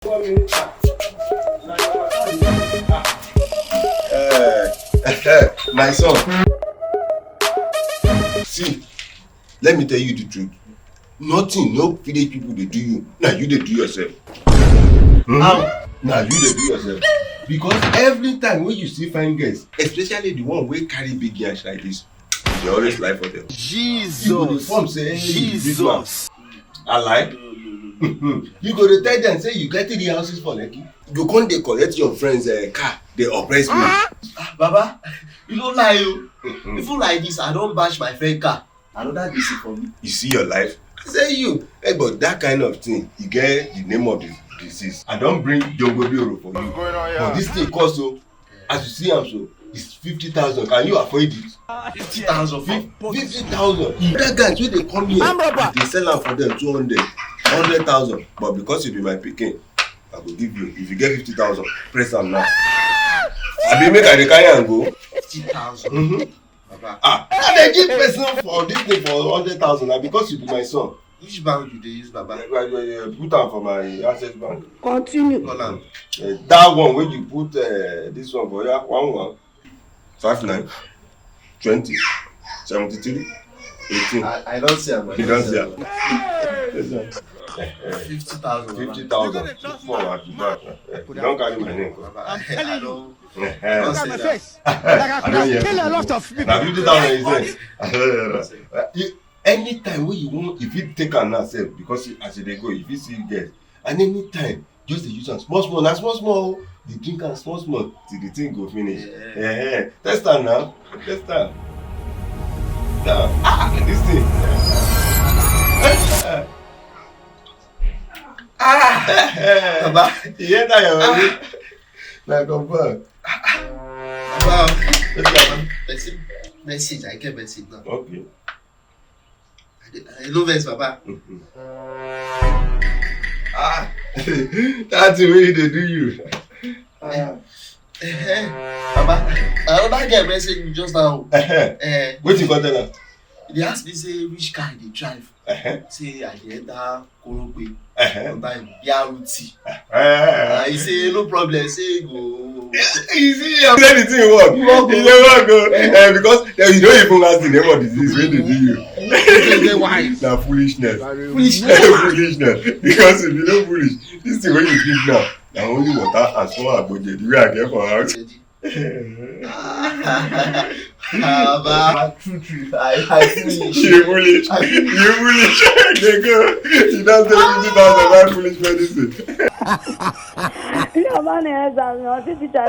My son, see, let me tell you the truth. Nothing, no village people they do you. Now you they do yourself. Now you they do yourself. Because every time when you see fine girls, especially the one wey carry big yansh like this, they always lie for them. Jesus. You go dey form say Jesus. I lie. You go dey tell them say you get 3 houses for Lekki. You come dey collect your friends car, dey oppress me. Baba, you don't lie you. If you like this, I don't bash my friend car. Another DC for me. You see your life? I say you. Hey, but that kind of thing, you get the name of the disease. I don't bring Jongobioro for you. But this thing cost so, as you see am so, it's 50,000. Can you afford it? 50,000. 50,000. That guys when they come here, they sell am for them 200, 100,000. But because you be my pikin, I will give you. If you get 50,000, press am now. I be make I dey carry am go. 50,000. I dey give person for this thing for 100,000 na because you be my son. Which bank you dey use, Baba? Put am for my access bank. Continue. Call am. That one wey you put this one for ya 11 59 20 73 18. I don't see am. You don see am. 50,000. 50,000 for at the back. You don carry my name. Baba, I don't. Look at my face. Like I could have killed a lot of people. Na 50,000 you say. Anytime wey you wan, if you take am now sef, because as you dey go, you fit see girls, and anytime just dey use am small small, na small small, dey drink am small small till the thing go finish. Test am now, test am. This thing. Baba, You hear that your body? Na confirm. Baba, message. I get message now. Okay. I know vex, Baba. That's the way they do you. Baba, another guy message me just now. Wetin you go tell am? They ask me say which car they drive. Say I dey enter Korogbe. Sometimes BRT. He say no problem. Say go. You see, I'm saying the thing work. You dey work because you don't even ask the name of the disease wey dey do you. Na foolishness. Foolishness. Because if you no foolish, this thing wey you drink now na only water and small agboje the way I get for house. Baba, true. I finish. You foolish. You foolish. Dey go. You don take 50,000 buy foolish medicine. Your man has a teacher.